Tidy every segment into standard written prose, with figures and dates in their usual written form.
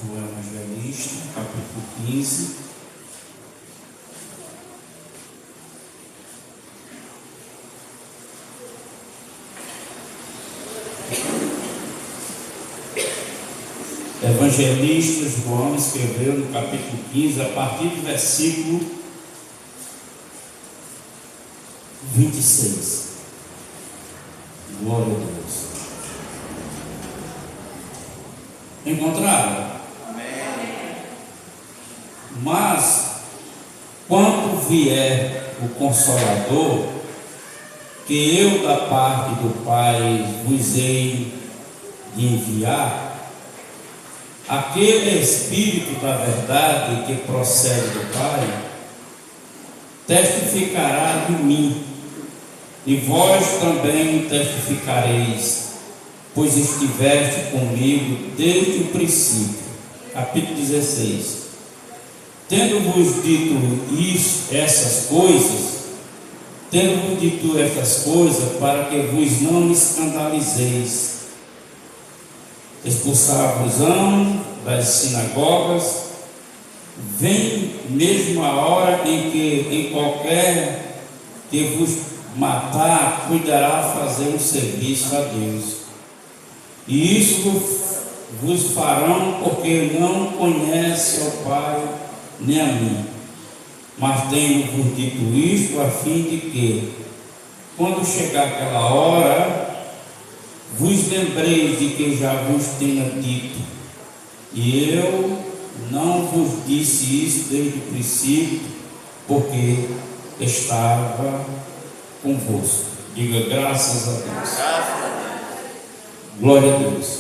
João Evangelista, capítulo 15. Evangelista João escreveu no capítulo 15, a partir do versículo 26. Glória a Deus. Encontraram? Amém. Mas, quando vier o Consolador, que eu da parte do Pai vos hei de enviar, aquele Espírito da verdade que procede do Pai, testificará de mim, e vós também testificareis, pois estiveste comigo desde o princípio. Capítulo 16. Tendo-vos dito essas coisas, para que vos não escandalizeis, expulsar-vos-ão das sinagogas, vem mesmo a hora em que em qualquer que vos matar, cuidará fazer um serviço a Deus. E isso vos farão porque não conhece ao Pai nem a mim. Mas tenho-vos dito isto a fim de que, quando chegar aquela hora, vos lembreis de que já vos tenha dito, e eu não vos disse isso desde o princípio, porque estava convosco. Diga graças a Deus. Glória a Deus.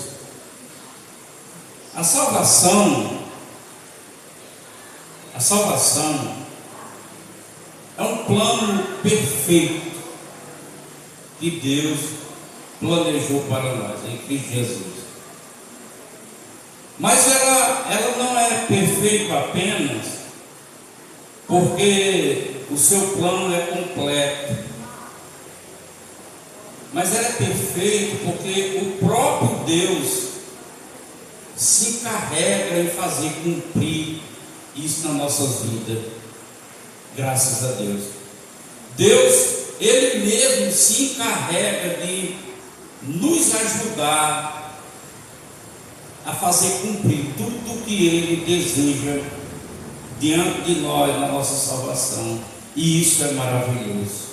A salvação é um plano perfeito que Deus planejou para nós, em Cristo Jesus. Mas ela não é perfeita apenas porque o seu plano é completo. Mas ela é perfeita porque o próprio Deus se encarrega em fazer cumprir isso na nossa vida. Graças a Deus. Deus, Ele mesmo se encarrega de nos ajudar a fazer cumprir tudo o que Ele deseja diante de nós na nossa salvação. E isso é maravilhoso.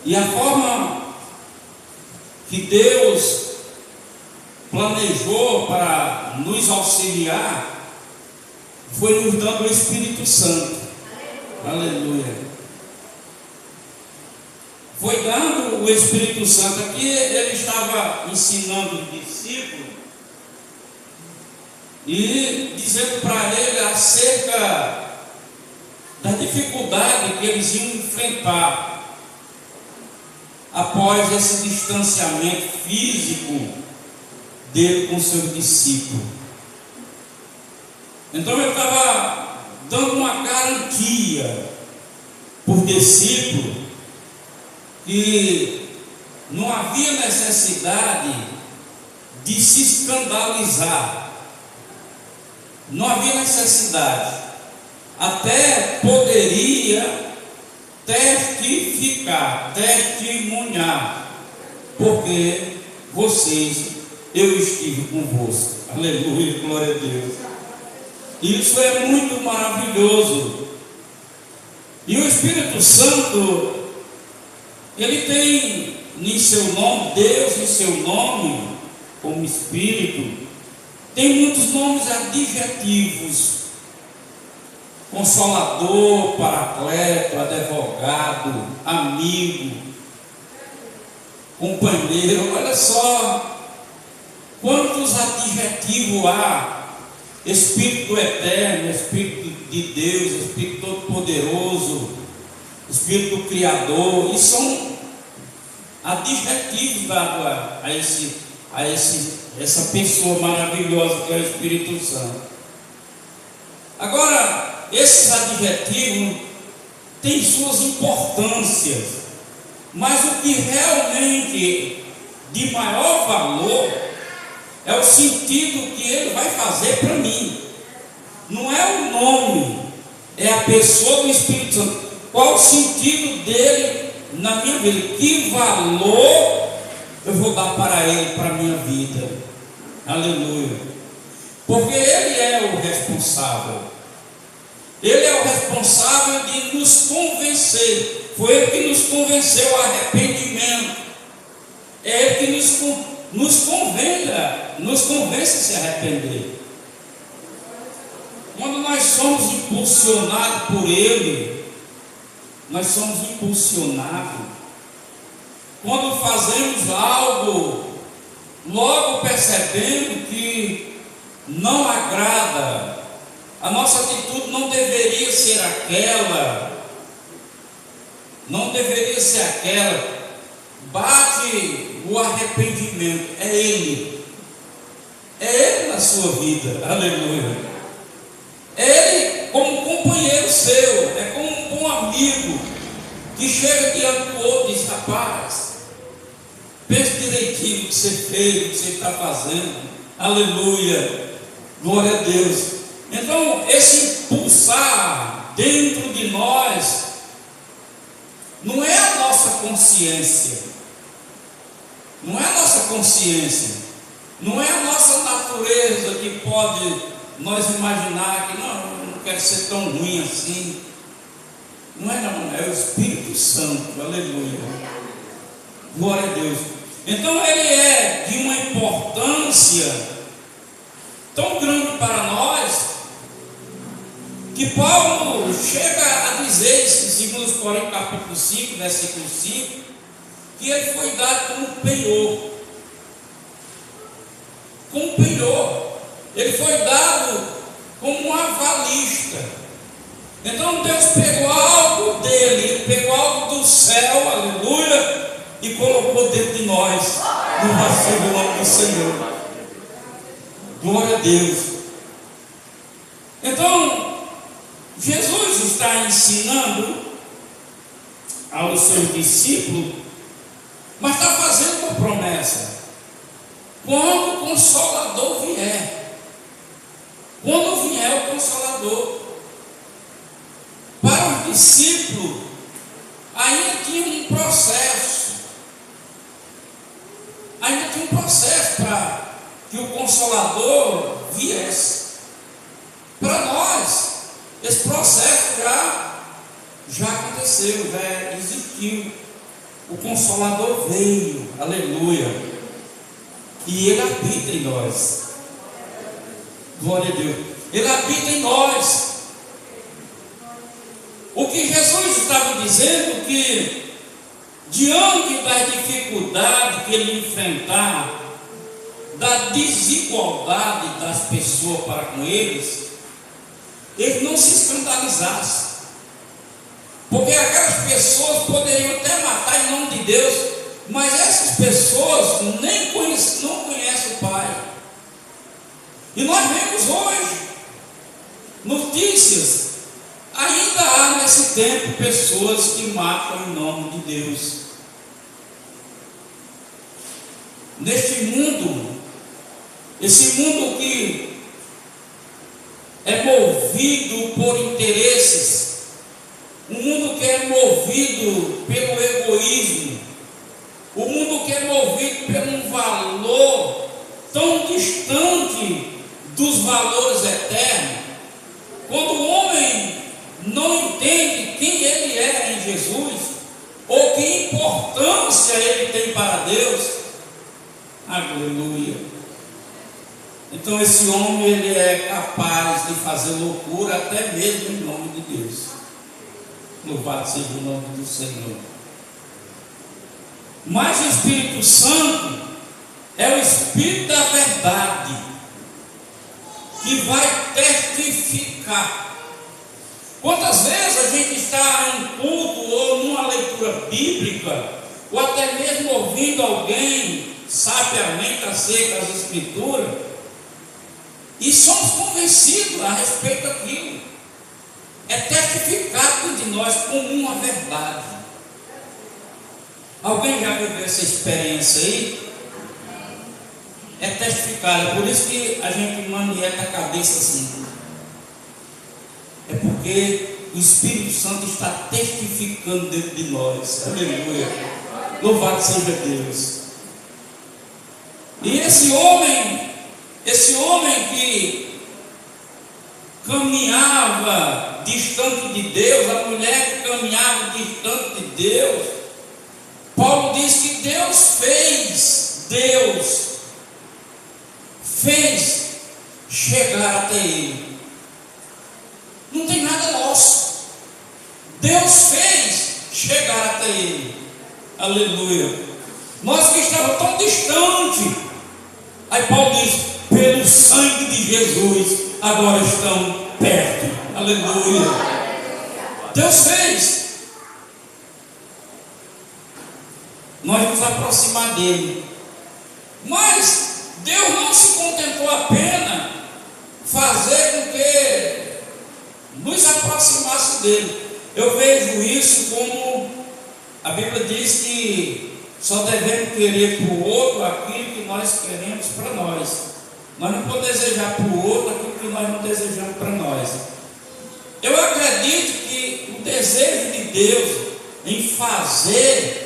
E a forma que Deus planejou para nos auxiliar foi nos dando o Espírito Santo. Aleluia. Foi dando o Espírito Santo. Aqui ele estava ensinando os discípulos e dizendo para ele acerca da dificuldade que eles iam enfrentar após esse distanciamento físico dele com seus discípulos. Então ele estava dando uma garantia por discípulo que não havia necessidade de se escandalizar, não havia necessidade, até poderia testemunhar, porque eu estive convosco. Aleluia, glória a Deus. Isso é muito maravilhoso. E o Espírito Santo, ele tem em seu nome, Deus em seu nome, como Espírito, tem muitos nomes adjetivos: Consolador, Paracleto, Advogado, Amigo, Companheiro. Olha só quantos adjetivos há: Espírito Eterno, Espírito de Deus, Espírito Todo-Poderoso, Espírito Criador. E são adjetivos dados a essa pessoa maravilhosa que é o Espírito Santo. Agora, esses adjetivos têm suas importâncias, mas o que realmente de maior valor é o sentido que ele vai fazer para mim. Não é o nome, é a pessoa do Espírito Santo. Qual o sentido dele na minha vida? Que valor eu vou dar para ele, para a minha vida? Aleluia. Porque ele é o responsável. Ele é o responsável de nos convencer. Foi ele que nos convenceu ao arrependimento. É ele que nos convence a se arrepender. Quando nós somos impulsionados por ele, nós somos impulsionados. Quando fazemos algo, logo percebendo que não agrada, a nossa atitude não deveria ser aquela, bate o arrependimento, é Ele na sua vida, aleluia. É Ele como um companheiro seu, é como um bom amigo que chega diante do outro e diz: rapaz, pense direitinho o que você fez, o que você está fazendo, aleluia, glória a Deus. Então, esse impulsar dentro de nós não é a nossa consciência, não é a nossa natureza que pode nós imaginar que não, eu não quero ser tão ruim assim. Não, é o Espírito Santo, aleluia, glória a Deus. Então ele é de uma importância tão grande para nós, que Paulo chega a dizer em 2 Coríntios capítulo 5, versículo 5, que ele foi dado como penhor. Ele foi dado como um avalista. Então Deus pegou algo dele, ele pegou algo do céu, aleluia, e colocou dentro de nós, no nome do Senhor. Glória a Deus. Então, Jesus está ensinando aos seus discípulos, mas está fazendo uma promessa. Quando o Consolador vier, quando vier o Consolador, para os discípulos ainda tinha um processo, para que o Consolador viesse. Para nós, esse processo já aconteceu, já existiu. O Consolador veio, aleluia, e ele habita em nós. Glória a Deus. Ele habita em nós. O que Jesus estava dizendo, que diante das dificuldades que ele enfrentar, da desigualdade das pessoas para com eles, ele não se escandalizasse. Porque aquelas pessoas poderiam até matar em nome de Deus, mas essas pessoas não conhecem o Pai. E nós vemos hoje notícias, ainda há nesse tempo pessoas que matam em nome de Deus. Neste mundo, esse mundo que é movido por interesses, um mundo que é movido pelo egoísmo, um mundo que é movido por um valor tão distante dos valores eternos. Quando o homem não entende quem ele é em Jesus, ou que importância ele tem para Deus, aleluia, então esse homem ele é capaz de fazer loucura até mesmo em nome de Deus. Louvado seja o nome do Senhor. Mas o Espírito Santo é o Espírito da verdade, que vai testificar. Quantas vezes a gente está em culto ou numa leitura bíblica, ou até mesmo ouvindo alguém sabiamente acerca das Escrituras, e somos convencidos a respeito daquilo. É testificado de nós como uma verdade. Alguém já viveu essa experiência aí? é testificar. É por isso que a gente manieta a cabeça assim. É porque o Espírito Santo está testificando dentro de nós. Aleluia. Louvado seja Deus. E esse homem que caminhava distante de Deus, a mulher que caminhava distante de Deus, Paulo diz que Deus fez chegar até ele. Não tem nada nosso. Deus fez chegar até ele. Aleluia. Nós que estávamos tão distantes. Aí Paulo diz: pelo sangue de Jesus, agora estão perto. Aleluia. Deus fez nós nos aproximar dele. Mas Deus não se contentou apenas fazer com que nos aproximasse dele. Eu vejo isso como a Bíblia diz que só devemos querer para o outro aquilo que nós queremos para nós. Nós não podemos desejar para o outro aquilo que nós não desejamos para nós. Eu acredito que o desejo de Deus em fazer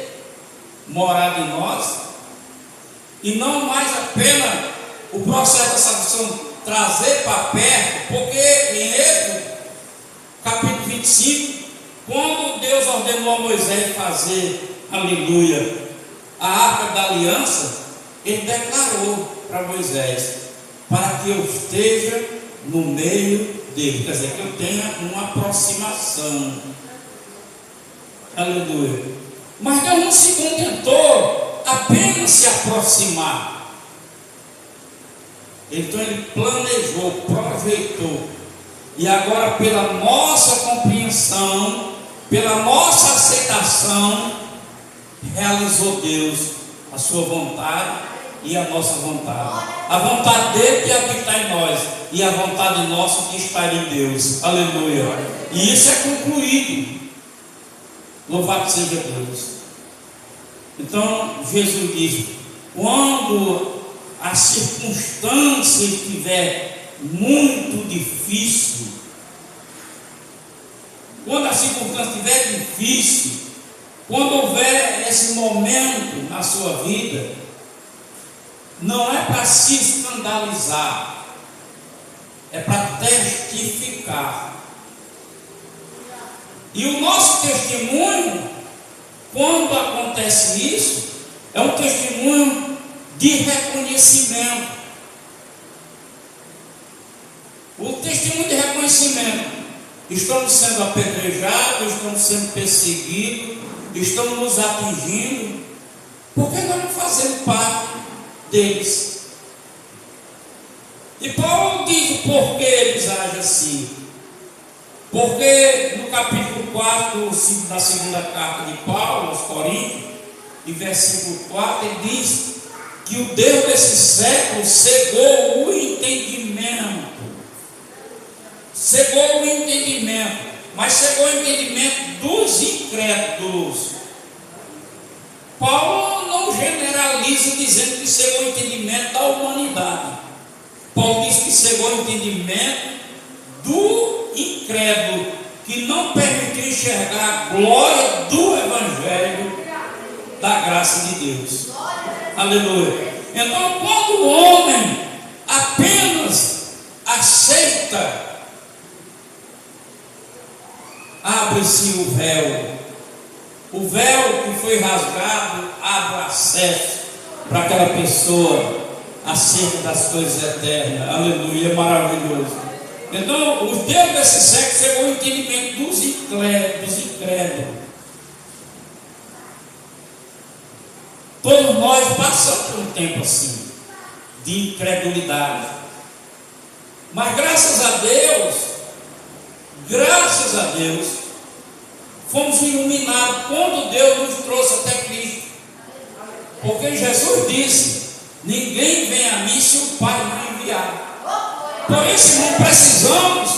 morar em nós, e não mais apenas o processo da salvação trazer para perto, porque em Êxodo capítulo 25, quando Deus ordenou a Moisés fazer, aleluia, a arca da aliança, ele declarou para Moisés: para que eu esteja no meio dele, quer dizer, que eu tenha uma aproximação. Aleluia. Mas Deus não se contentou apenas se aproximar. Então ele planejou, projetou. E agora, pela nossa compreensão, pela nossa aceitação, realizou Deus a sua vontade e a nossa vontade. A vontade dele que habita em nós e a vontade nossa que está em Deus. Aleluia. E isso é concluído. Louvado seja Deus. Então Jesus diz: quando a circunstância estiver muito difícil, quando a circunstância estiver difícil, quando houver esse momento na sua vida, não é para se escandalizar, é para testificar. E o nosso testemunho, quando acontece isso, é um testemunho de reconhecimento. O testemunho de reconhecimento: estamos sendo apedrejados, estamos sendo perseguidos, estamos nos atingindo, porque nós não fazemos parte deles. E Paulo diz o porquê eles agem assim. Porque no capítulo 4 da segunda carta de Paulo aos Coríntios, em versículo 4, ele diz que o Deus desse século cegou o entendimento. Cegou o entendimento, mas cegou o entendimento dos incrédulos. Paulo não generaliza dizendo que cegou o entendimento da humanidade. Paulo diz que cegou o entendimento do incrédulo, que não permitiu enxergar a glória do Evangelho da graça de Deus. Aleluia. Então, quando o homem apenas aceita, abre-se o véu que foi rasgado, abre acesso para aquela pessoa acerca das coisas eternas. Aleluia, maravilhoso. Então, o Deus desse século chegou ao entendimento dos incrédulos. Todos nós passamos por um tempo assim, de incredulidade. Mas graças a Deus, fomos iluminados quando Deus nos trouxe até Cristo. Porque Jesus disse: ninguém vem a mim se o Pai não enviar. Por isso não precisamos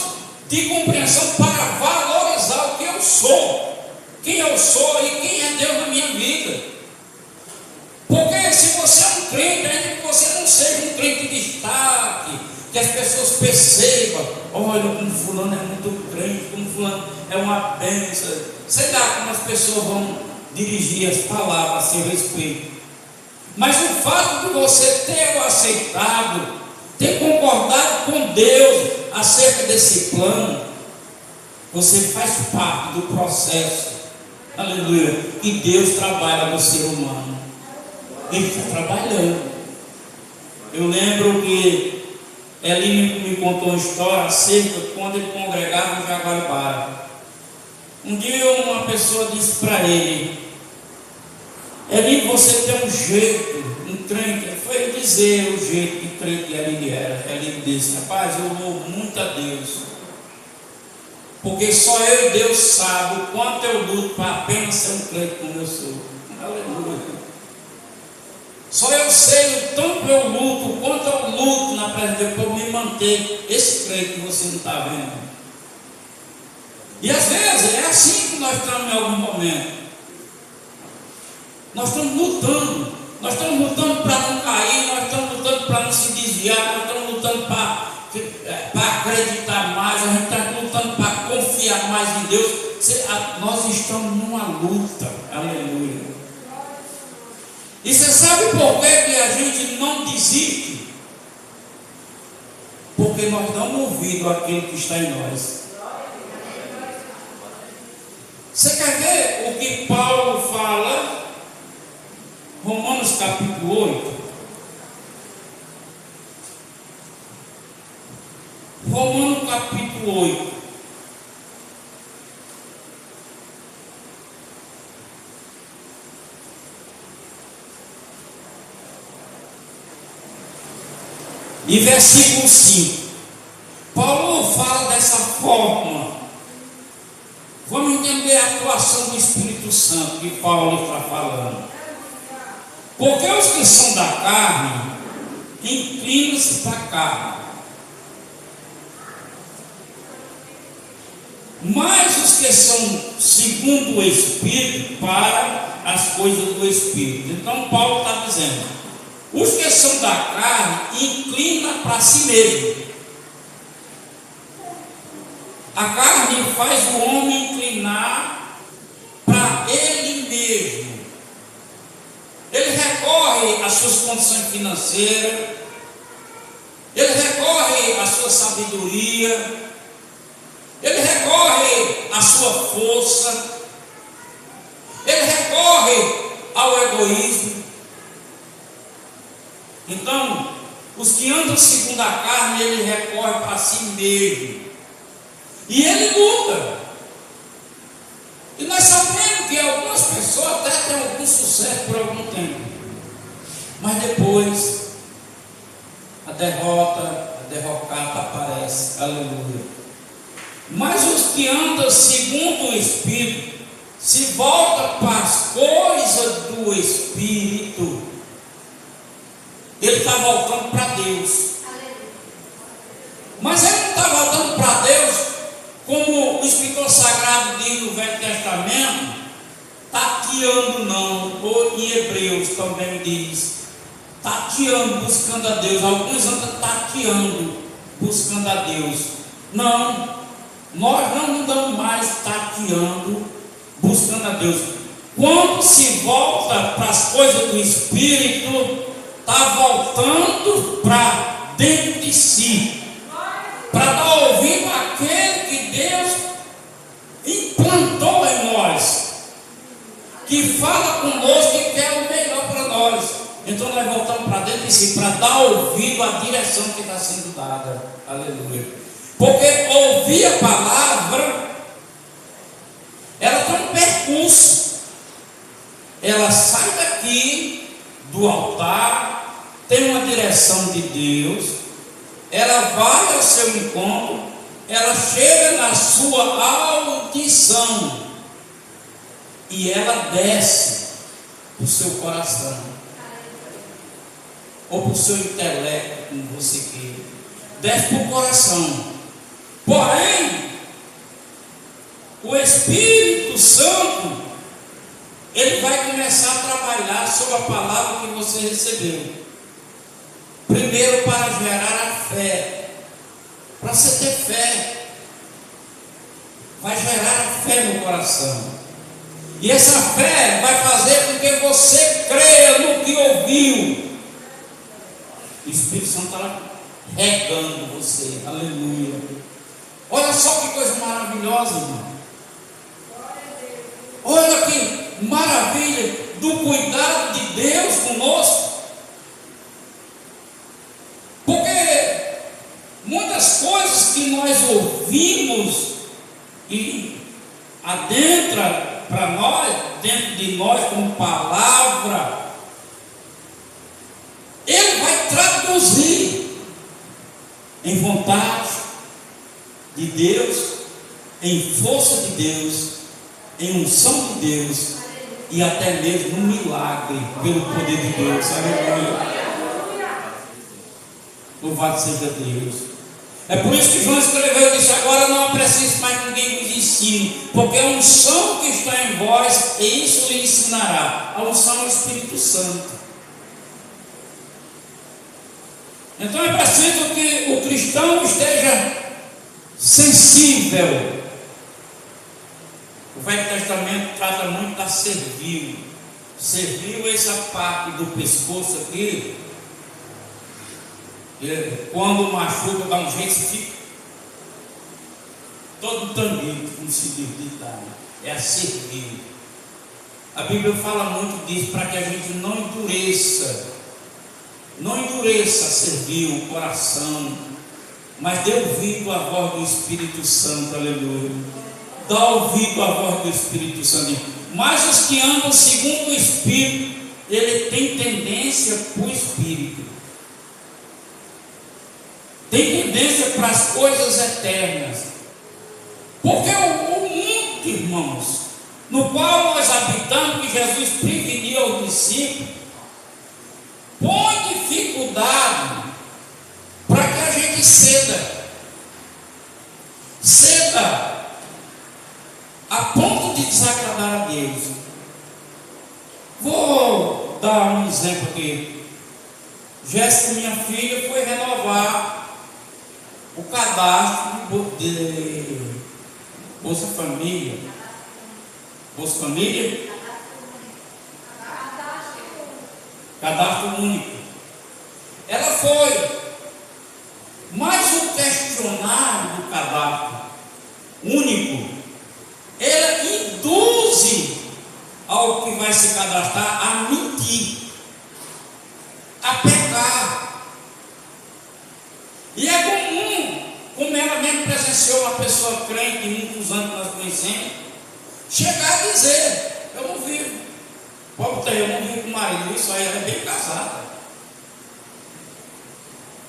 de compreensão para valorizar o que eu sou, quem eu sou e quem é Deus na minha vida. Porque se você é um crente, ainda que você não seja um crente de destaque, que as pessoas percebam, olha como fulano é muito crente, como fulano é uma bênção. Sei lá como as pessoas vão dirigir as palavras a seu respeito. Mas o fato de você ter o aceitado, ter concordado com Deus acerca desse plano, você faz parte do processo, aleluia, que Deus trabalha no ser humano. Ele está trabalhando. Eu lembro que Eli me contou uma história acerca de quando ele congregava em Jaguaribara. Um dia uma pessoa disse para ele: Eli, você tem um jeito, um crente. Ele foi dizer o jeito de crente que Eli era. Eli disse: rapaz, eu louvo muito a Deus, porque só eu e Deus sabe o quanto eu luto para apenas ser um crente como eu sou. Aleluia. Só eu sei o tanto eu luto, o quanto eu luto na presença de Deus para me manter esse crente que você não está vendo. E às vezes é assim que nós estamos em algum momento. Nós estamos lutando para não cair, nós estamos lutando para não se desviar, nós estamos lutando para acreditar mais, a gente está lutando para confiar mais em Deus. Nós estamos numa luta, aleluia. E você sabe por que a gente não desiste? Porque nós damos ouvido àquilo que está em nós. Você quer ver o que Paulo fala? Romanos capítulo 8. Romanos capítulo 8. E versículo 5. Paulo fala dessa forma. Vamos entender a atuação do Espírito Santo que Paulo está falando. Porque os que são da carne inclinam-se para a carne, mas os que são segundo o Espírito para as coisas do Espírito. Então Paulo está dizendo: os que são da carne inclinam para si mesmo. A carne faz o homem inclinar para ele mesmo. Ele recorre às suas condições financeiras, ele recorre à sua sabedoria, ele recorre à sua força, ele recorre ao egoísmo. Então, os que andam segundo a carne, ele recorre para si mesmo. E ele luta. E nós sabemos que algumas pessoas até têm algum sucesso por algum tempo. Mas depois, a derrocada aparece. Aleluia. Mas os que andam segundo o Espírito, se voltam para as coisas do Espírito. Ele está voltando para Deus. Mas ele não está voltando para Deus como o escritor sagrado diz no Velho Testamento, tateando não, ou em Hebreus também diz, tateando, buscando a Deus. Alguns andam tateando, buscando a Deus. Não, nós não andamos mais tateando, buscando a Deus. Quando se volta para as coisas do Espírito, está voltando para dentro de si, para dar ouvido àquele que Deus implantou em nós, que fala conosco e quer o melhor para nós. Então nós voltamos para dentro de si, para dar ouvido à direção que está sendo dada. Aleluia. Porque ouvir a palavra, ela tem um percurso. Ela sai daqui do altar, tem uma direção de Deus, ela vai ao seu encontro, ela chega na sua audição e ela desce para o seu coração ou para o seu intelecto, como você queira, desce para o coração. Porém, o Espírito Santo, ele vai começar a trabalhar sobre a palavra que você recebeu. Primeiro, para gerar a fé. Para você ter fé, vai gerar a fé no coração. E essa fé vai fazer com que você creia no que ouviu. O Espírito Santo está regando você. Aleluia. Olha só que coisa maravilhosa, irmão. Olha que maravilha do cuidado de Deus conosco. Porque muitas coisas que nós ouvimos e adentra para nós, dentro de nós como palavra, Ele vai traduzir em vontade de Deus, em força de Deus, em unção de Deus e até mesmo um milagre pelo poder de Deus. Aleluia. Louvado seja Deus. É por isso que João escreveu e disse: agora não é preciso mais que ninguém vos ensine, porque a unção que está em vós, e isso lhe ensinará. A unção é o Espírito Santo. Então é preciso que o cristão esteja sensível. O Velho Testamento trata muito da servil. Servil é essa parte do pescoço aqui. Quando machuca, dá um jeito, fica todo tanguento, como se diz de Itália. É a servil. A Bíblia fala muito disso para que a gente não endureça. Não endureça a servil, o coração, mas dê ouvido à voz do Espírito Santo. Aleluia. Dá ouvido à voz do Espírito Santo. Mas os que andam segundo o Espírito, ele tem tendência para o Espírito. Tem tendência para as coisas eternas. Porque o mundo, irmãos, no qual nós habitamos, que Jesus preveniu aos discípulos, põe dificuldade para que a gente ceda a ponto de desagradar a Deus. Vou dar um exemplo aqui. Jéssica, minha filha, foi renovar o cadastro de Bolsa Família. Bolsa Família? Cadastro único. Ela foi, mas o questionário do cadastro único, ela induz ao que vai se cadastrar a mentir, a pecar. E é comum, como ela mesmo presenciou uma pessoa crente, muitos anos que nós conhecemos, chegar a dizer: eu não vivo. Eu não vivo com o marido, isso aí, ela é bem casada.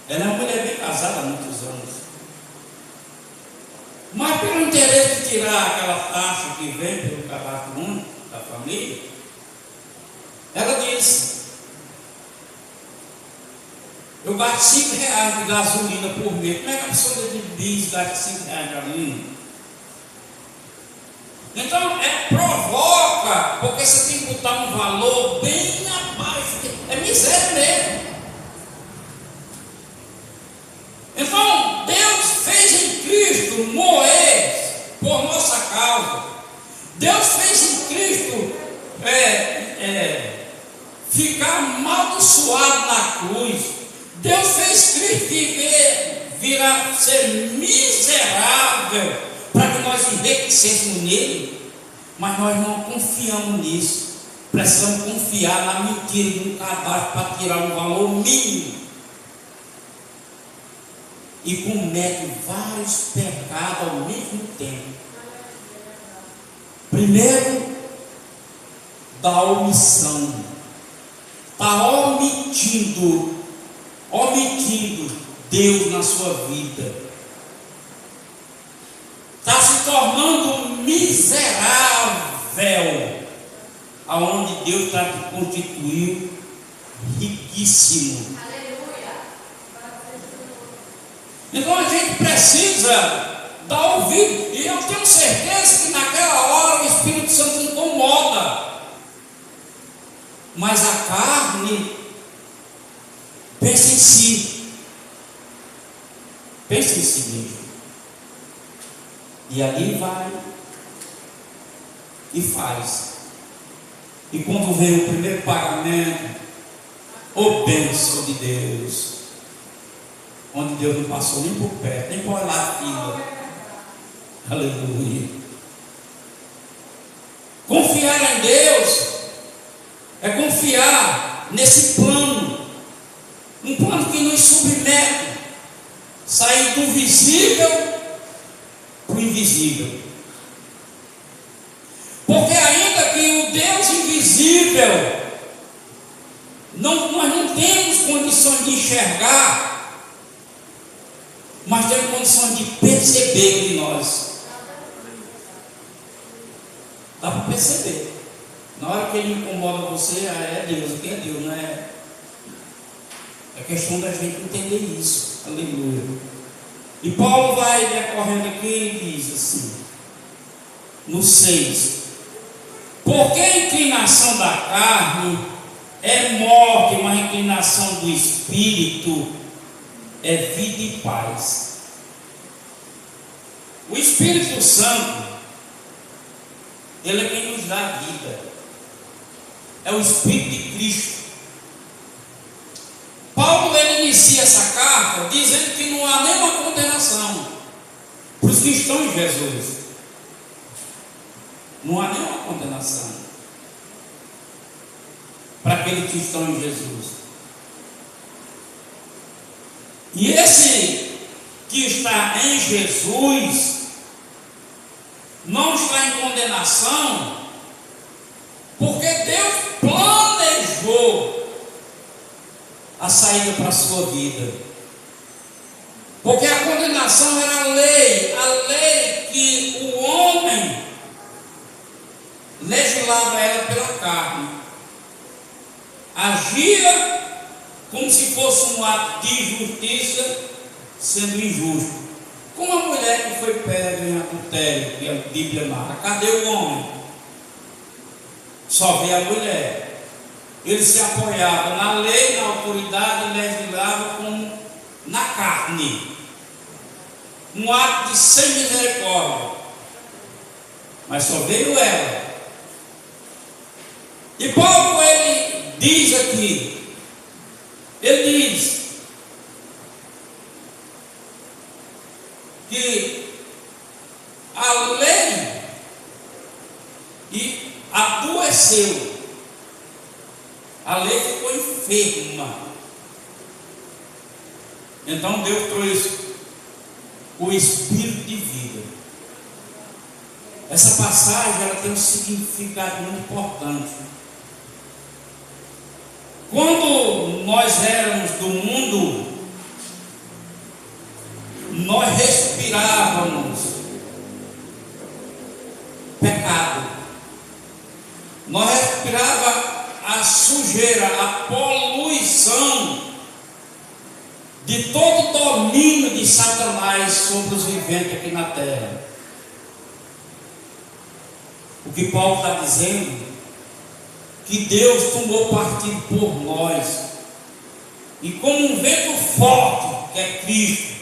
Ela é uma mulher bem casada há muitos anos. Mas pelo interesse de tirar aquela taxa que vem pelo cadastro único da família, ela disse: eu gasto 5 reais de gasolina por mês. Como é que a pessoa de bis gasta 5 reais de gasolina? Então, provoca, porque você tem que botar um valor bem abaixo, é miséria mesmo. Então, Deus fez em Cristo morrer por nossa causa. Deus fez em Cristo ficar amaldiçoado na cruz. Deus fez Cristo virar ser miserável para que nós enriquecêssemos nele, mas nós não confiamos nisso. Precisamos confiar na mentira de um cadastro para tirar um valor mínimo, e comete vários pecados ao mesmo tempo. Primeiro, da omissão. Está omitindo Deus na sua vida. Está se tornando miserável, aonde Deus está te constituiu riquíssimo. Aleluia. Então a gente precisa dar ouvido, e eu tenho certeza que naquela hora o Espírito Santo incomoda, mas a carne Pense em si. Pense em si mesmo. E ali vai e faz. E quando vem o primeiro pagamento, ô bênção de Deus, onde Deus não passou nem por perto, nem por olhar a fila. Aleluia. Confiar em Deus é confiar nesse plano, um plano que nos submete, sair do visível para o invisível. Porque ainda que o Deus invisível nós não temos condições de enxergar, mas temos condições de perceber em nós. Dá para perceber. Na hora que ele incomoda você, é Deus. O que é Deus? Não é? É questão da gente entender isso. Aleluia. E Paulo vai recorrendo aqui e diz assim, no 6: porque a inclinação da carne é morte, mas a inclinação do Espírito é vida e paz. O Espírito Santo, ele é quem nos dá a vida. É o Espírito de Cristo. Paulo, ele inicia essa carta dizendo que não há nenhuma condenação para os que estão em Jesus. Não há nenhuma condenação para aqueles que estão em Jesus. E esse que está em Jesus não está em condenação, porque Deus planejou a saída para a sua vida. Porque a condenação era a lei que o homem legislava ela pela carne, agia como se fosse um ato de justiça, sendo injusto. Como a mulher que foi pega em adultério, que a Bíblia narra. Cadê o homem? Só vê a mulher. Ele se apoiava na lei, na autoridade, e legislava como na carne, um ato de sem misericórdia. Mas só veio ela. E Paulo, ele diz aqui, ele diz que a lei e adoeceu, a lei ficou enferma. Então Deus trouxe o Espírito de vida. Essa passagem, ela tem um significado muito importante. Quando nós éramos do mundo, nós respirávamos pecado. Nós respirávamos a sujeira, a poluição de todo o domínio de Satanás sobre os viventes aqui na terra. O que Paulo está dizendo, que Deus tomou partido por nós, e como um vento forte, que é Cristo,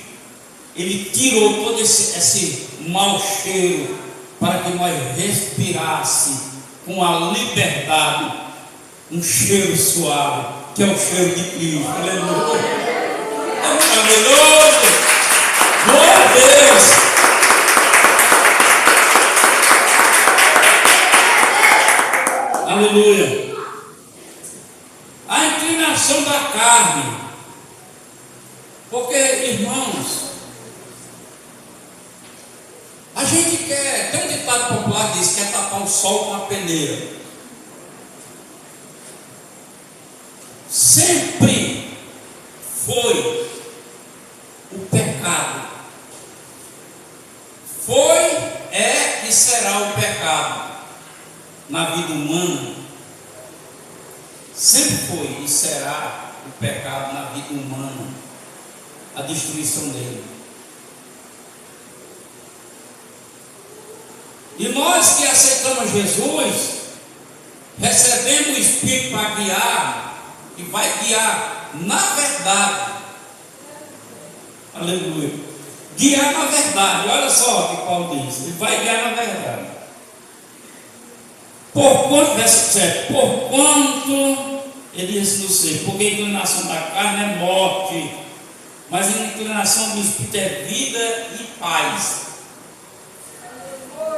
Ele tirou todo esse mau cheiro, para que nós respirássemos com a liberdade um cheiro suave, que é o cheiro de Cristo. Aleluia! É maravilhoso! Glória a Deus! Aleluia! A inclinação da carne, porque, irmãos, a gente quer, tem um ditado popular que diz que quer tapar o sol com a peneira. Sempre foi o pecado, foi, é e será o pecado na vida humana. Sempre foi e será o pecado na vida humana, a destruição dele. E nós que aceitamos Jesus, recebemos o Espírito para guiar, e vai guiar na verdade. Aleluia. Guiar na verdade. Olha só o que Paulo diz. Ele vai guiar na verdade. Por quanto, verso 7, por quanto, ele diz no ser, porque a inclinação da carne é morte, mas a inclinação do Espírito é vida e paz.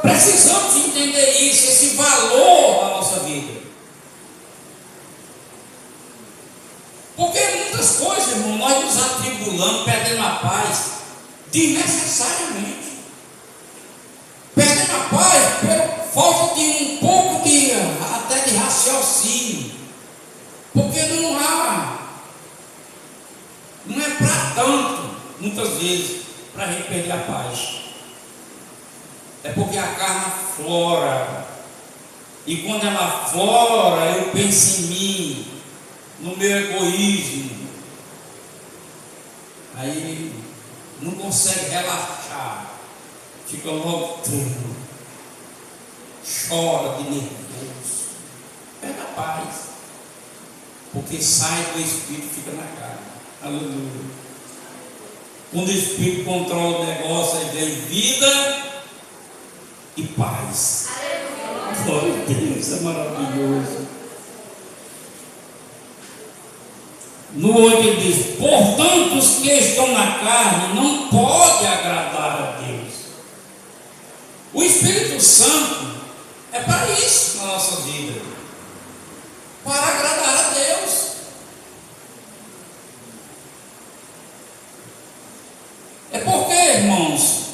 Precisamos entender isso, esse valor da nossa vida. Porque muitas coisas, irmão, nós nos atribulamos, perdendo a paz, desnecessariamente. Perdendo a paz por falta de um pouco de, até de raciocínio. Porque não é para tanto, muitas vezes, para a gente perder a paz. É porque a carne aflora. E quando ela aflora, eu penso em mim, no meu egoísmo. Aí não consegue relaxar. Fica logo tremendo. Chora de nervoso. Pega a paz. Porque sai do Espírito e fica na carne. Aleluia. Quando o Espírito controla o negócio, aí vem vida e paz. Glória a Deus, é maravilhoso. No 8 ele diz: portanto, os que estão na carne não podem agradar a Deus. O Espírito Santo é para isso na nossa vida, para agradar a Deus. É porque, irmãos,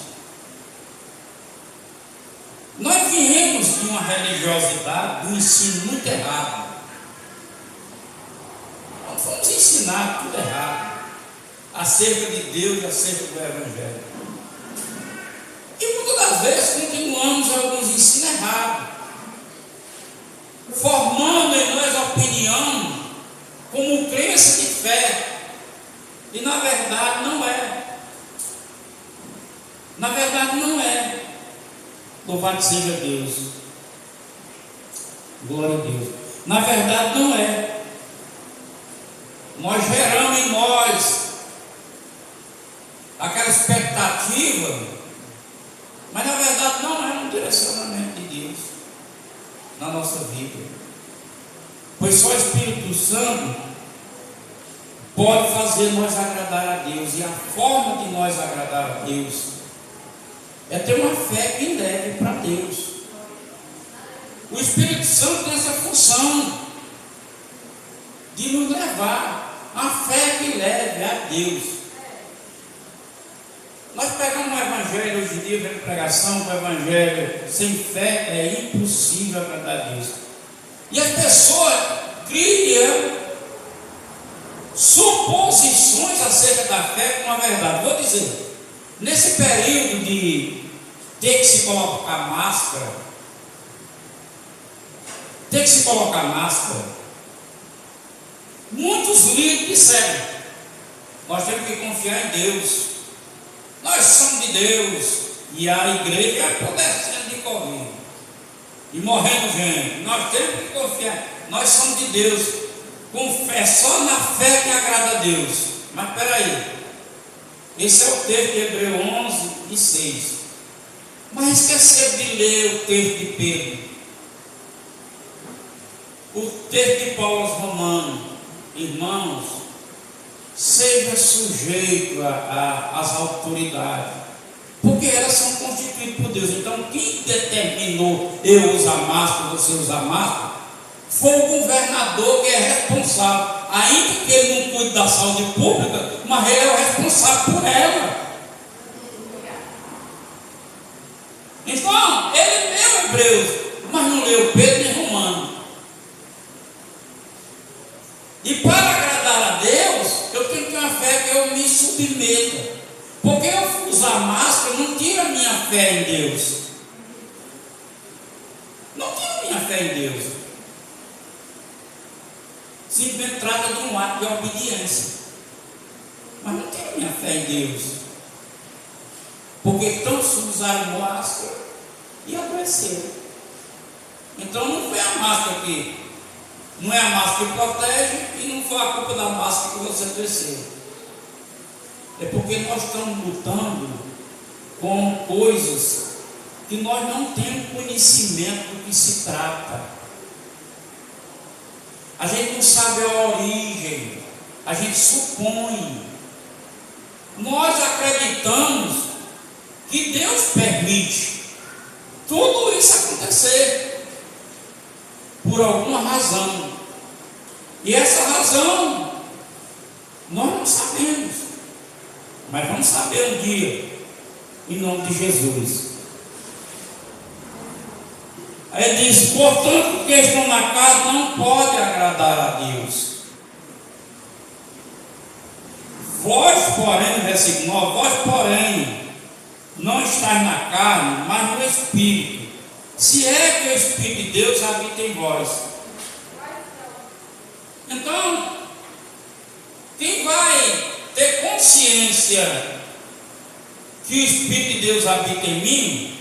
nós viemos de uma religiosidade, de um ensino muito errado. Nós fomos ensinar tudo errado acerca de Deus e acerca do Evangelho. E muitas das vezes continuamos alguns ensinos errados, formando em nós a opinião como crença de fé. E na verdade não é. Na verdade não é. Louvado seja Deus. Glória a Deus. Na verdade não é. Nós geramos em nós aquela expectativa, mas na verdade não é um direcionamento de Deus na nossa vida. Pois só o Espírito Santo pode fazer nós agradar a Deus. E a forma de nós agradar a Deus é ter uma fé que leve para Deus. O Espírito Santo tem essa função de nos levar a fé que leve a Deus. Nós pegamos o Evangelho hoje em dia, vendo pregação, o Evangelho sem fé é impossível agradar a Deus. E as pessoas criam suposições acerca da fé como a verdade. Vou dizer, nesse período de ter que se colocar máscara, muitos líderes disseram: nós temos que confiar em Deus, nós somos de Deus. E a igreja é apodrecendo de Covid e morrendo gente. Nós temos que confiar, nós somos de Deus, com fé, só na fé que agrada a Deus. Mas espera aí, esse é o texto de Hebreus 11 e 6. Mas esqueceu de ler o texto de Pedro, o texto de Paulo aos Romanos. Irmãos, seja sujeito às autoridades, porque elas são constituídas por Deus. Então, quem determinou eu usar máscara, você usar máscara, foi o governador, que é responsável, ainda que ele não cuide da saúde pública, mas ele é o responsável por ela. Então, ele leu Hebreus, mas não leu Pedro nem Romano. E para agradar a Deus, eu tenho que ter uma fé que eu me submeta. Porque eu usar máscara não tira a minha fé em Deus. Não tira a minha fé em Deus. Simplesmente trata de um ato de obediência. Mas não tira a minha fé em Deus. Porque tantos usaram máscara e adoeceram. Então não foi a máscara Não é a máscara que protege e não foi a culpa da máscara que você cresceu. É porque nós estamos lutando com coisas que nós não temos conhecimento do que se trata. A gente não sabe a origem, a gente supõe. Nós acreditamos que Deus permite tudo isso acontecer por alguma razão. E essa razão nós não sabemos, mas vamos saber um dia, em nome de Jesus. Aí diz: portanto, que estão na casa não pode agradar a Deus. Vós, porém, versículo 9, vós, porém, não estáis na carne, mas no Espírito, se é que o Espírito de Deus habita em vós. Então, quem vai ter consciência que o Espírito de Deus habita em mim,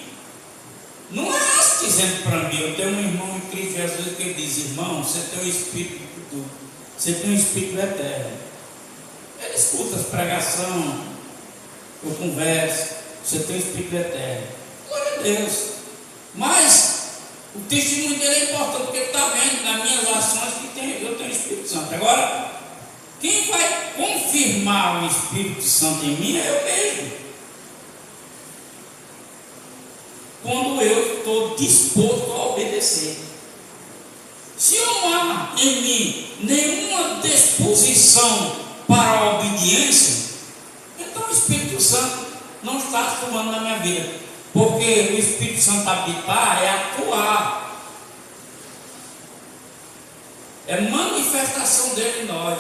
não é dizendo para mim. Eu tenho um irmão em Cristo Jesus que ele diz: irmão, você tem um Espírito de tudo, você tem um Espírito eterno. Ele escuta as pregações, eu converso, você tem o Espírito eterno. Glória a Deus. Mas o testemunho dele é importante, porque ele está vendo nas minhas ações que eu tenho o Espírito Santo. Agora, quem vai confirmar o Espírito Santo em mim é eu mesmo. Quando eu estou disposto a obedecer. Se não há em mim nenhuma disposição para a obediência, então o Espírito Santo não está atuando na minha vida, porque o Espírito Santo habitar é atuar, é manifestação dele em nós.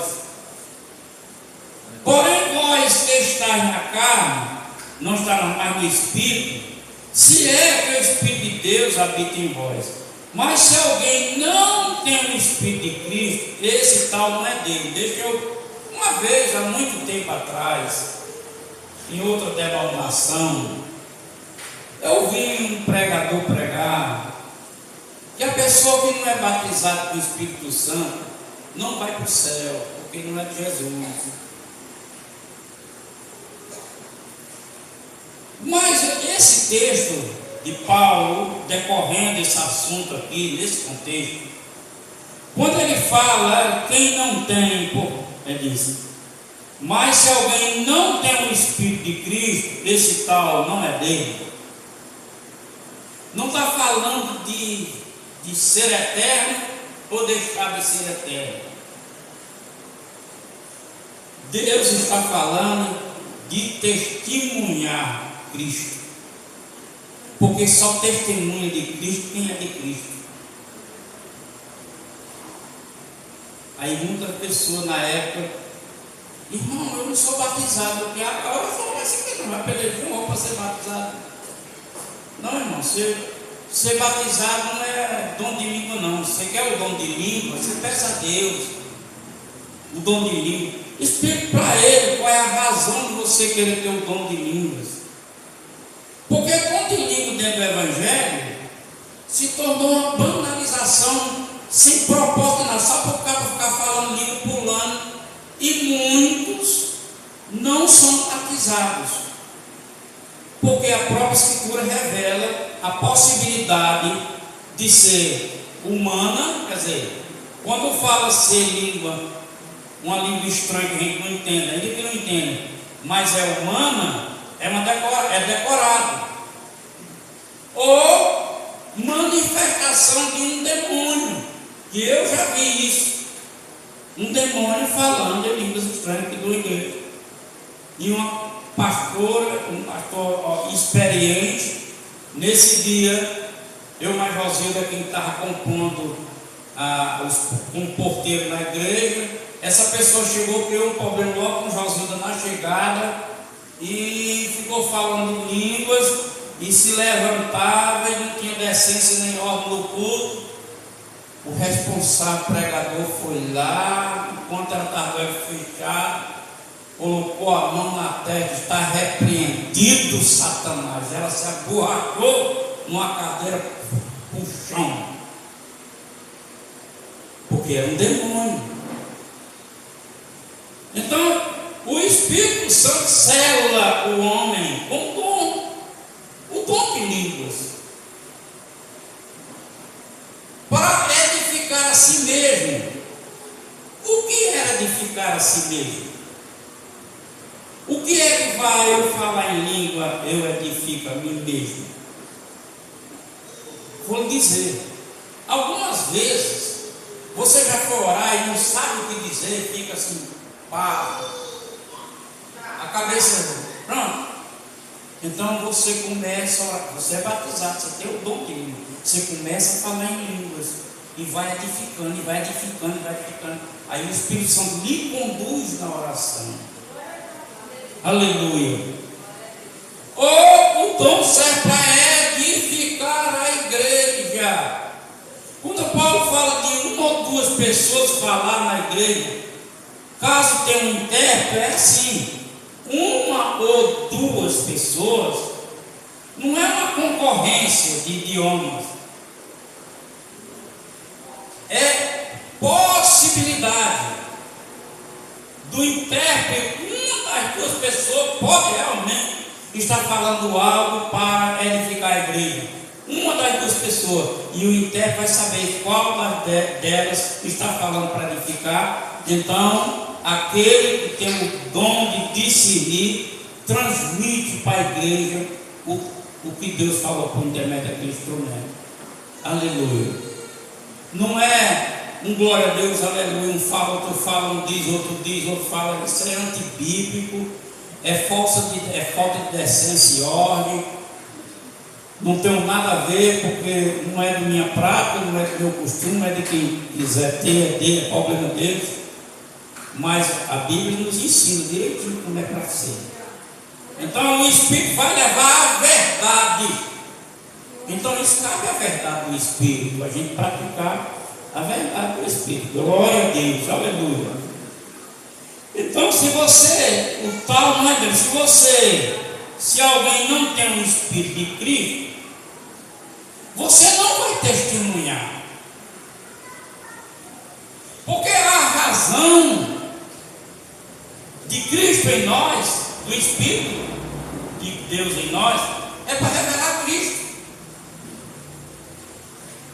Porém, vós que estáis na carne, não estarão mais no Espírito, se é que o Espírito de Deus habita em vós. Mas se alguém não tem o Espírito de Cristo, esse tal não é dele. Deixa eu, uma vez, há muito tempo atrás, em outra denominação, eu ouvi um pregador pregar que a pessoa que não é batizada com o Espírito Santo não vai para o céu, porque não é de Jesus. Mas esse texto de Paulo, decorrendo esse assunto aqui, nesse contexto, quando ele fala, quem não tem, ele diz: mas se alguém não tem o Espírito de Cristo, esse tal não é dele. Não está falando de ser eterno ou deixar de ser eterno. Deus está falando de testemunhar Cristo, porque só testemunha de Cristo quem é de Cristo. Aí muitas pessoas na época: irmão, eu não sou batizado, porque agora eu sou assim, não vai perder de novo para ser batizado. Não, irmão, ser batizado não é dom de língua, não. Você quer o dom de língua, você peça a Deus o dom de língua. Explique para ele qual é a razão de você querer ter o dom de línguas. Porque o dom de língua dentro do Evangelho se tornou uma banalização sem propósito, só para o cara ficar falando língua, pulando. E muitos não são batizados, porque a própria Escritura revela a possibilidade de ser humana. Quer dizer, quando fala ser língua, uma língua estranha que a gente não entende, ainda que não entende, mas é humana, é decorado, ou manifestação de um demônio, que eu já vi isso. Um demônio falando de línguas estranhas aqui do igreja. E um pastor experiente, nesse dia, eu mais Rosilda, quem estava compondo um porteiro na igreja, essa pessoa chegou, criou um problema logo com Josilda na chegada, e ficou falando línguas, e se levantava, e não tinha decência nem ordem no culto. O responsável pregador foi lá, enquanto ela estava fechada, colocou a mão na testa: está repreendido, Satanás. Ela se aborrachou numa cadeira para o chão. porque era um demônio. Então, o Espírito Santo sela o homem com o dom de línguas, para edificar a si mesmo. O que é edificar a si mesmo? O que é que vai eu falar em língua, eu edifico a mim mesmo? Vou lhe dizer, algumas vezes você já foi orar e não sabe o que dizer, fica assim, pá, a cabeça, pronto. Então você começa a orar, você é batizado, você tem o dom de língua, você começa a falar em línguas e vai edificando, e vai edificando, e vai edificando. Aí o Espírito Santo lhe conduz na oração. Aleluia. Ou o dom serve para edificar a igreja. Quando Paulo fala de uma ou duas pessoas falar na igreja, caso tenha um intérprete, é assim: uma ou duas pessoas, não é uma concorrência de idiomas, é possibilidade do intérprete. Uma das duas pessoas pode realmente estar falando algo para edificar a igreja, uma das duas pessoas, e o intérprete vai saber qual delas está falando para edificar. Então, aquele que tem o dom de discernir transmite para a igreja o que Deus falou por intermédio daquele instrumento. Aleluia. Não é um glória a Deus, aleluia, um fala, outro fala, um diz, outro fala. Isso é antibíblico, é falta de decência e ordem. Não tenho nada a ver, porque não é da minha prática, não é do meu costume, não é de quem quiser ter, é problema deles. Mas a Bíblia nos ensina direitinho como é para ser. Então o Espírito vai levar a verdade. Então isso cabe a verdade do Espírito, a gente praticar a verdade do Espírito. Glória a Deus, aleluia. Então se você, o tal não é Deus, se alguém não tem um Espírito de Cristo, você não vai testemunhar. Porque a razão de Cristo em nós, do Espírito de Deus em nós, é para revelar Cristo.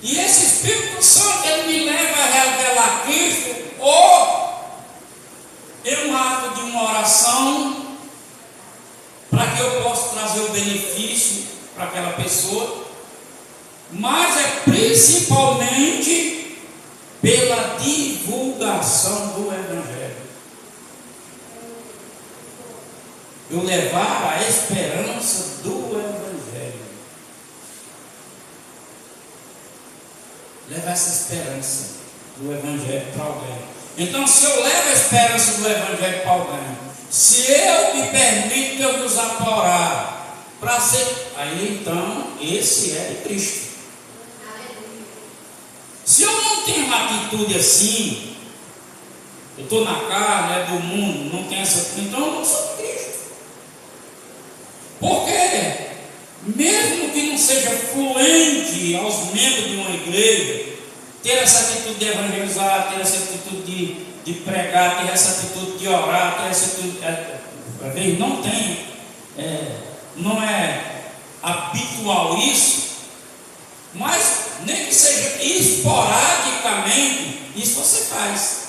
E esse Espírito Santo, ele me leva a revelar Cristo, ou em um ato de uma oração, para que eu possa trazer o benefício para aquela pessoa, mas é principalmente pela divulgação do Evangelho. Eu levar a esperança do Evangelho. Levar essa esperança do Evangelho para alguém. Então, se eu levo a esperança do Evangelho para alguém, se eu me permito Deus usar para orar, para ser, aí então, esse é de Cristo. Se eu não tenho uma atitude assim, eu estou na carne, é do mundo, não tenho essa, então eu não sou de Cristo. Porque, mesmo que não seja fluente aos membros de uma igreja, ter essa atitude de evangelizar, ter essa atitude de pregar, ter essa atitude de orar, ter essa atitude, às vezes não tem, não é habitual isso, mas nem que seja esporadicamente, isso você faz.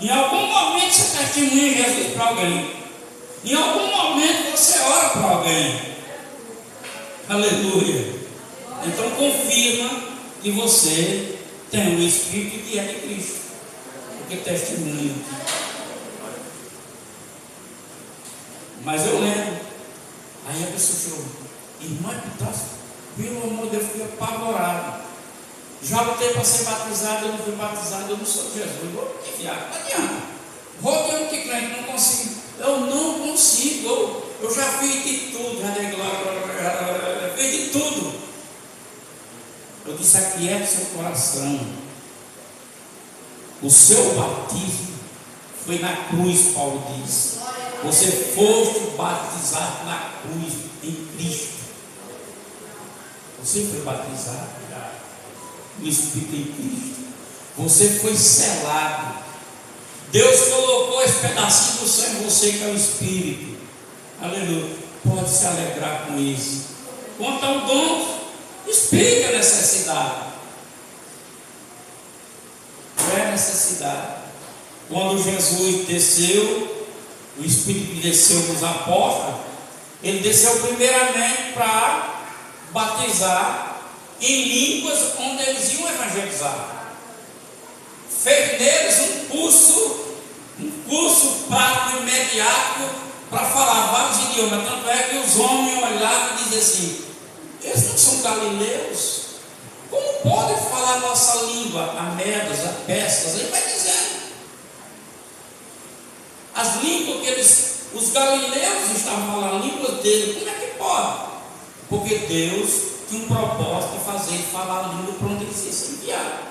Em algum momento você testemunha Jesus para alguém, em algum momento você ora para alguém. Aleluia. Então confirma que você tem o Espírito que é de Cristo, porque testemunha. Mas eu lembro, aí a pessoa chegou, irmã, pelo amor de Deus, eu fui apavorado. Já lutei para ser batizado, eu não fui batizado, eu não sou de Jesus. Vou que viado, não adianta. Rodeio que crente, não consigo. Eu não consigo. Eu já fiz de tudo, já dei glória, fiz de tudo. Eu disse: aqui é o seu coração. O seu batismo foi na cruz, Paulo diz. Você foste batizado na cruz em Cristo. Você foi batizado no Espírito em Cristo. Você foi selado. Deus colocou esse pedacinho do céu em você, que é o Espírito. Aleluia. Pode se alegrar com isso. Quanto ao dom, explica a necessidade. Qual é a necessidade? Quando Jesus desceu, o Espírito que desceu nos apóstolos, ele desceu primeiramente para batizar em línguas onde eles iam evangelizar. Fez neles um curso prático imediato para falar vários idiomas. Tanto é que os homens olhavam e diziam assim: eles não são galileus? Como podem falar a nossa língua? A medas, a pestas, ele vai dizendo. As línguas que os galileus estavam falando, a língua dele, como é que pode? Porque Deus tinha um propósito de fazer ele falar a língua para onde ele se enviar.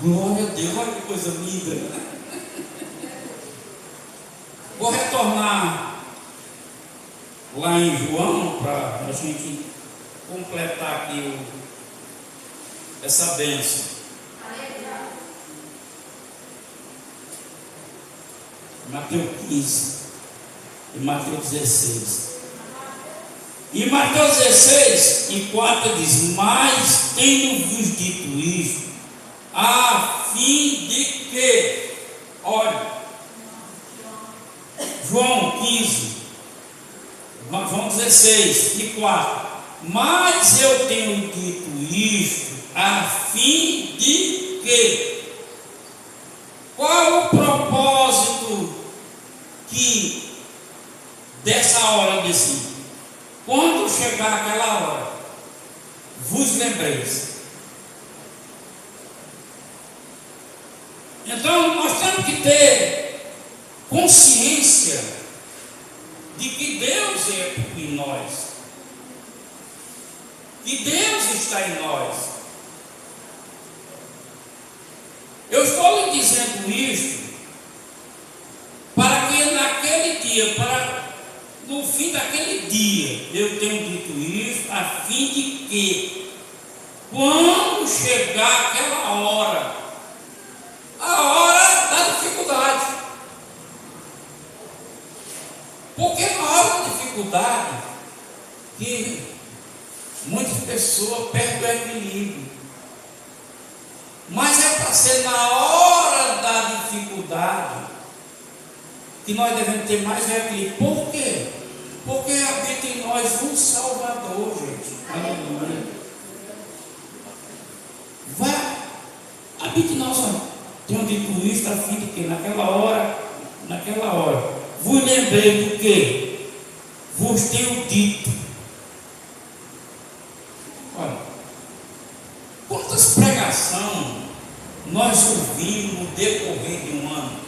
Glória a Deus, olha que coisa linda, né? Vou retornar lá em João para a gente completar aqui essa bênção. Mateus 15 e Mateus 16. E Mateus 16 e 4 diz: mas tenho-vos dito isto, a fim de que, olha, João 15, João 16 e 4, mas eu tenho dito isto, a fim de que, qual o propósito que dessa hora desse, quando chegar aquela hora, vos lembreis. Então nós temos que ter consciência de que Deus é em nós, que Deus está em nós. Eu estou lhe dizendo isto para que naquele dia, no fim daquele dia, eu tenho dito isso a fim de que, quando chegar aquela hora, a hora da dificuldade, porque na hora da dificuldade, que muitas pessoas perdem o equilíbrio, mas é para ser na hora da dificuldade que nós devemos ter mais equilíbrio. Por quê? Porque habita em nós um Salvador, gente. Aleluia. Vai, habita em nós. Tenho dito isto a fim de que naquela hora, vos lembrei do que vos tenho dito. Olha, quantas pregações nós ouvimos no decorrer de um ano,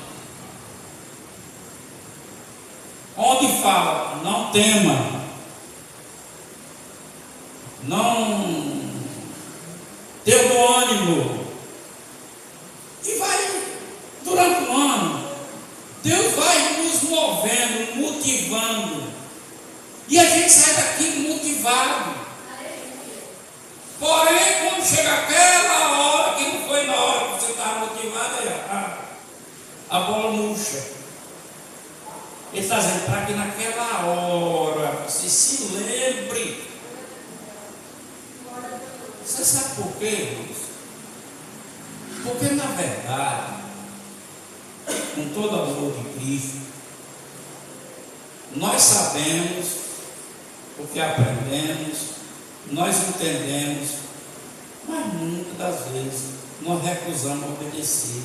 onde fala: não tema, não tenha bom ânimo, e vai durante o ano, Deus vai nos movendo, motivando, e a gente sai daqui motivado. Porém, quando chega aquela hora que não foi na hora que você estava motivado, aí a bola murcha. Ele está dizendo para que naquela hora você se lembre. Você sabe por quê, irmãos? Porque na verdade, com todo o amor de Cristo, nós sabemos o que aprendemos, nós entendemos, mas muitas das vezes nós recusamos obedecer.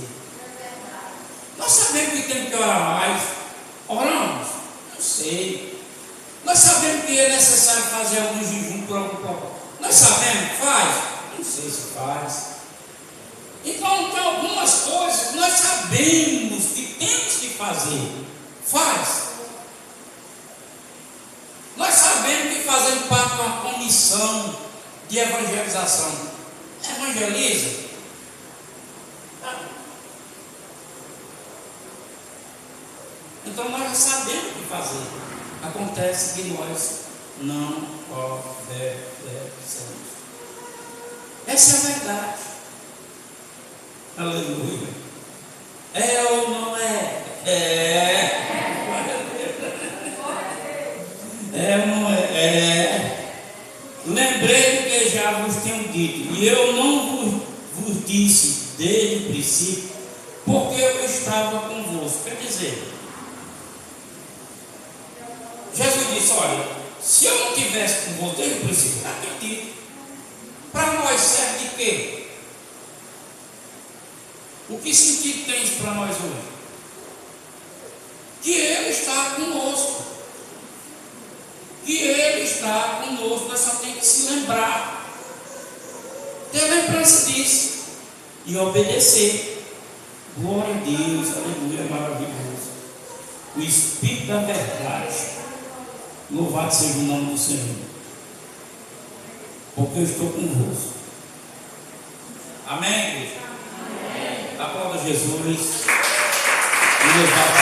Nós sabemos que temos que orar mais. Oramos? Não sei. Nós sabemos que é necessário fazer algum jejum por algum problema. Nós sabemos que faz? Não sei se faz. Então tem algumas coisas que nós sabemos que temos que fazer. Faz. Nós sabemos que fazemos parte de uma comissão de evangelização. Evangeliza. Então nós já sabemos o que fazer. Acontece que nós não obedecemos. Essa é a verdade. Aleluia. É ou não é? É. É ou não é? É. Lembrei do que já vos tenho dito, e eu não vos disse desde o princípio, porque eu estava convosco. Quer dizer, Jesus disse: olha, se eu não tivesse convosco desde o princípio, não acredito. Para nós serve de quê? O que sentido tem isso para nós hoje? Que Ele está conosco. Que Ele está conosco, nós só temos que se lembrar. Ter lembrança disso e obedecer. Glória a Deus, aleluia, maravilhoso. O Espírito da verdade. Louvado seja o nome do Senhor. Porque eu estou convosco. Amém, igreja? Amém. Aplauda Jesus. E louvado